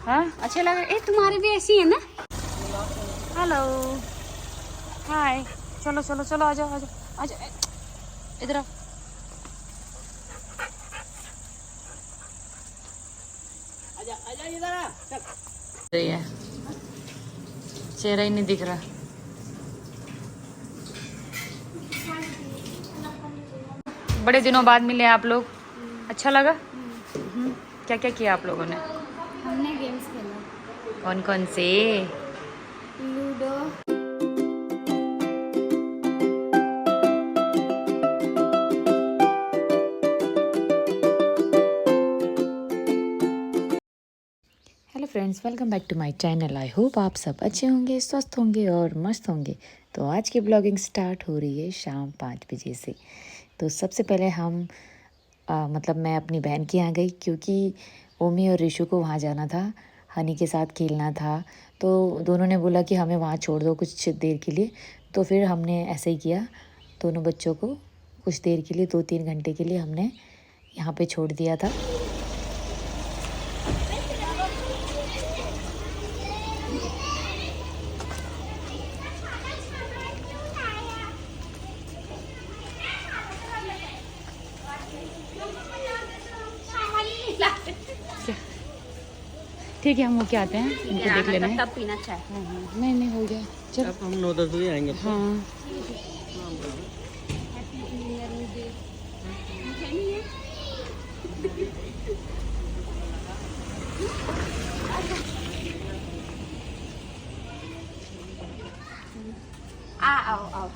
हाँ अच्छे लग रहे। तुम्हारे भी ऐसी है ना। Hello hi. चलो चलो चलो, आ जाओ आ जाओ आ जाओ, इधर आओ। रही है, चेहरा ही नहीं दिख रहा। बड़े दिनों बाद मिले आप लोग, अच्छा लगा। क्या क्या किया आप लोगों ने? हमने गेम्स खेला। कौन कौन से? Ludo. Hello friends, welcome back to my channel. I hope आप सब अच्छे होंगे, स्वस्थ होंगे और मस्त होंगे। तो आज की ब्लॉगिंग स्टार्ट हो रही है शाम 5 बजे से। तो सबसे पहले हम मतलब मैं अपनी बहन के यहाँ गई, क्योंकि ओमी और ऋषु को वहाँ जाना था, हनी के साथ खेलना था। तो दोनों ने बोला कि हमें वहाँ छोड़ दो कुछ देर के लिए। तो फिर हमने ऐसे ही किया, दोनों बच्चों को कुछ देर के लिए 2-3 घंटे के लिए हमने यहाँ पे छोड़ दिया था। ठीक है, हम होके आते हैं, इनको देख लेना है। तब पीना चाय। नहीं नहीं, हो गया, चल। अब हम 9-10 बजे आएंगे। हाँ आओ आओ।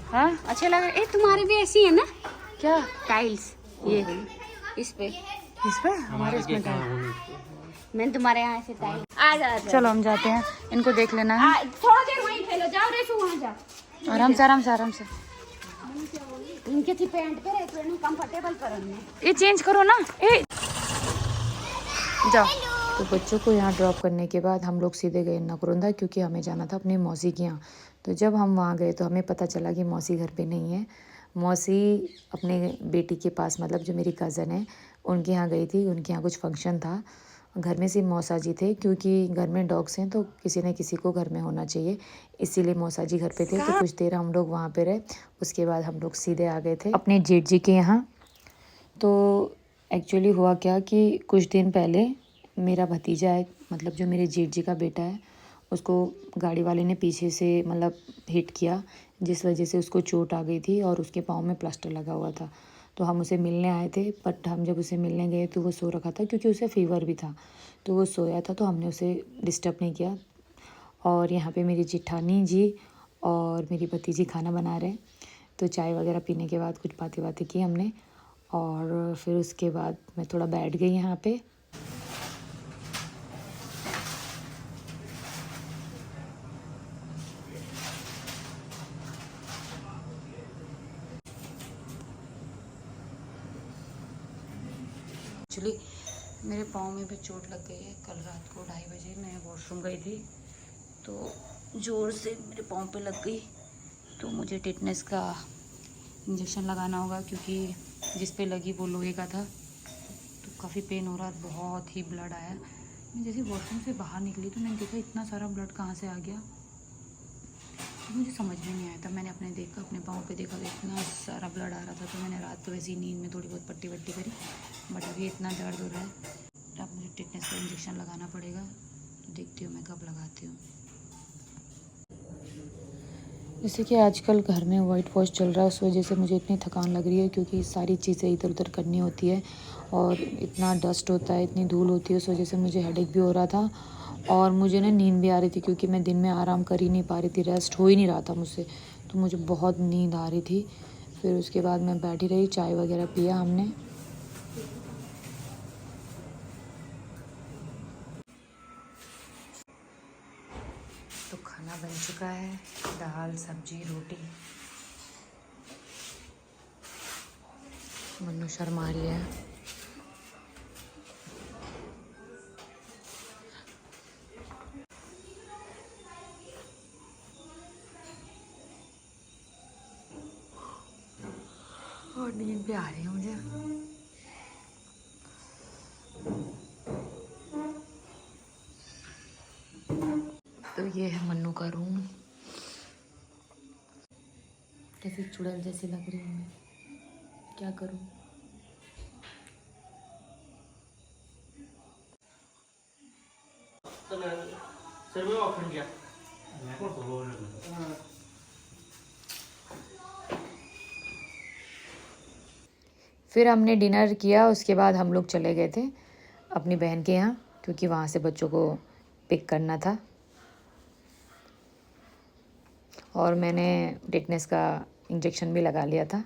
हाँ अच्छे लग रहे। तुम्हारे भी ऐसी है ना। क्या टाइल्स ये इस पे। इस पे हमारे इसमें था। मैंने तुम्हारे यहाँ से टाइल्स। आ जा चलो हम जाते हैं, इनको देख लेना है। थोड़ा देर वहीं खेलो। जाओ रेशु वहाँ जाओ। आराम से आराम से आराम से। इनके थी पैंट पे रहते हैं कंफर्टेबल करने। ये चेंज करो ना, ए जाओ। तो बच्चों को यहाँ ड्रॉप करने के बाद हम लोग सीधे गए नकुरुंदा, क्योंकि हमें जाना था अपनी मौसी के यहाँ। तो जब हम वहाँ गए तो हमें पता चला कि मौसी घर पे नहीं है। मौसी अपने बेटी के पास, मतलब जो मेरी कज़न है उनके यहाँ गई थी। उनके यहाँ कुछ फंक्शन था, घर में सिर्फ मौसा जी थे, क्योंकि घर में डॉग्स हैं तो किसी न किसी को घर में होना चाहिए, इसीलिए मौसा जी घर पे थे। तो कुछ देर हम लोग वहाँ पे रहे, उसके बाद हम लोग सीधे आ गए थे अपने जेठ जी के यहाँ। तो एक्चुअली हुआ क्या कि कुछ दिन पहले मेरा भतीजा है, मतलब जो मेरे जेठ जी का बेटा है, उसको गाड़ी वाले ने पीछे से मतलब हिट किया, जिस वजह से उसको चोट आ गई थी और उसके पाँव में प्लास्टर लगा हुआ था। तो हम उसे मिलने आए थे, बट हम जब उसे मिलने गए तो वो सो रखा था, क्योंकि उसे फीवर भी था। तो वो सोया था, तो हमने उसे डिस्टर्ब नहीं किया। और यहाँ पे मेरी जिठानी जी और मेरी भतीजी खाना बना रहे हैं। तो चाय वगैरह पीने के बाद कुछ बातें बातें की हमने, और फिर उसके बाद मैं थोड़ा बैठ गई यहाँ पे। एक्चुअली मेरे पाँव में भी चोट लग गई है। कल रात को 2:30 बजे मैं वॉशरूम गई थी, तो ज़ोर से मेरे पाँव पे लग गई। तो मुझे टिटनेस का इंजेक्शन लगाना होगा, क्योंकि जिस पे लगी वो लोहे का था। तो काफ़ी पेन हो रहा है, बहुत ही ब्लड आया। मैं जैसे वॉशरूम से बाहर निकली तो मैंने देखा इतना सारा ब्लड कहाँ से आ गया, तो मुझे समझ में नहीं आया था। मैंने अपने पाँव पे देखा तो इतना सारा ब्लड आ रहा था। तो मैंने रात को वैसे ही नींद में थोड़ी बहुत पट्टी वट्टी करी, बट अभी इतना दर्द हो रहा है। तो अब मुझे टिटनेस का इंजेक्शन लगाना पड़ेगा। तो देखती हूँ मैं कब लगाती हूँ। जैसे कि आजकल घर में वाइट वॉश चल रहा है, उस वजह से मुझे इतनी थकान लग रही है, क्योंकि सारी चीज़ें इधर उधर करनी होती है और इतना डस्ट होता है, इतनी धूल होती है। उस वजह से मुझे हेडेक भी हो रहा था और मुझे ना नींद भी आ रही थी, क्योंकि मैं दिन में आराम कर ही नहीं पा रही थी, रेस्ट हो ही नहीं रहा था मुझसे। तो मुझे बहुत नींद आ रही थी। फिर उसके बाद मैं बैठी रही, चाय वगैरह पिया हमने। तो खाना बन चुका है, दाल सब्जी रोटी। मन्नू शर्मा रही है। और नींद भी आ रही है मुझे। ये है मन्नू का रूम। कैसी चुड़ैल जैसी लग रही हूँ मैं, क्या करूँ। फिर हमने डिनर किया, उसके बाद हम लोग चले गए थे अपनी बहन के यहाँ, क्योंकि वहाँ से बच्चों को पिक करना था। और मैंने टिटनेस का इंजेक्शन भी लगा लिया था।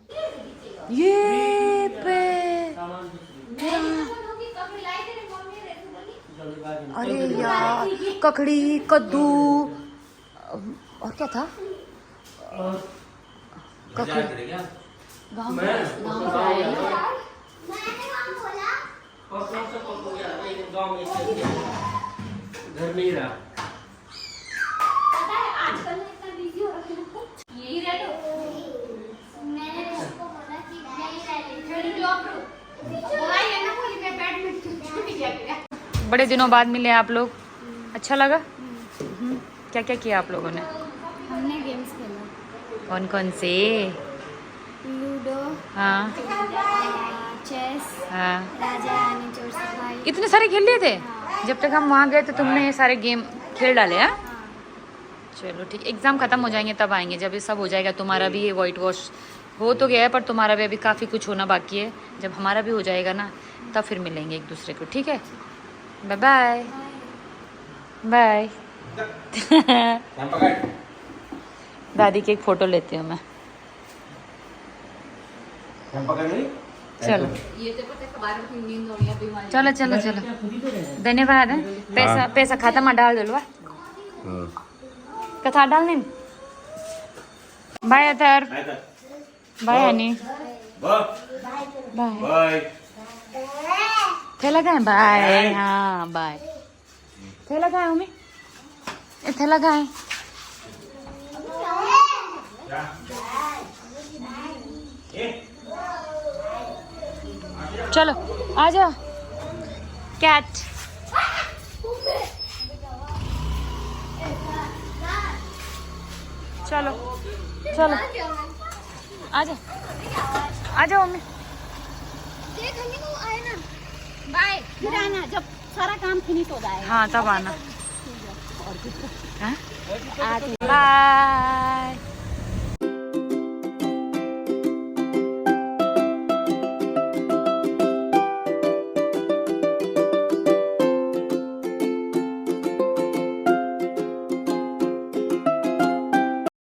ये पे अरे यार, ककड़ी, कद्दू और क्या था, ककड़ी गाँव में घर में ही रहा। आजकल इतना बिजी हो रखे हो, यही रह लो। मैंने उसको बोला कि यही रह ले, चलो जॉब लो। बोला ये ना बोली मैं बैडमिंटन छूट गया। बड़े दिनों बाद मिले आप लोग, अच्छा लगा। क्या क्या किया आप लोगों ने? हमने गेम्स खेला। कौन कौन से? लूडो, हाँ चेस, हाँ, राजा रानी चोर सिपाही। इतने सारे खेल लिए थे? जब तक हम वहाँ गए तो तुमने ये सारे गेम खेल डाले हैं? चलो ठीक, एग्ज़ाम ख़त्म हो जाएंगे तब आएंगे, जब ये सब हो जाएगा। तुम्हारा भी ये वाइट वॉश हो तो गया है, पर तुम्हारा भी अभी काफ़ी कुछ होना बाकी है। जब हमारा भी हो जाएगा ना, तब फिर मिलेंगे एक दूसरे को, ठीक है। Bye bye bye. दादी की एक फ़ोटो लेती हूँ मैं। चलो चलो चलो चलो, धन्यवाद है। पैसा पैसा खाता में डाल दो कथा डालने। बाय अतर, बाय हनी, बाय। थैला कहाँ है? बाय। हाँ बाय। थैला कहाँ है मम्मी? थैला कहाँ है? चलो आ जाओ कैट। चलो चलो आ जाओ, आ जाओ मम्मी। बाय, फिर आना जब सारा काम फिनिश हो जाएगा। हाँ तब आना। बाय।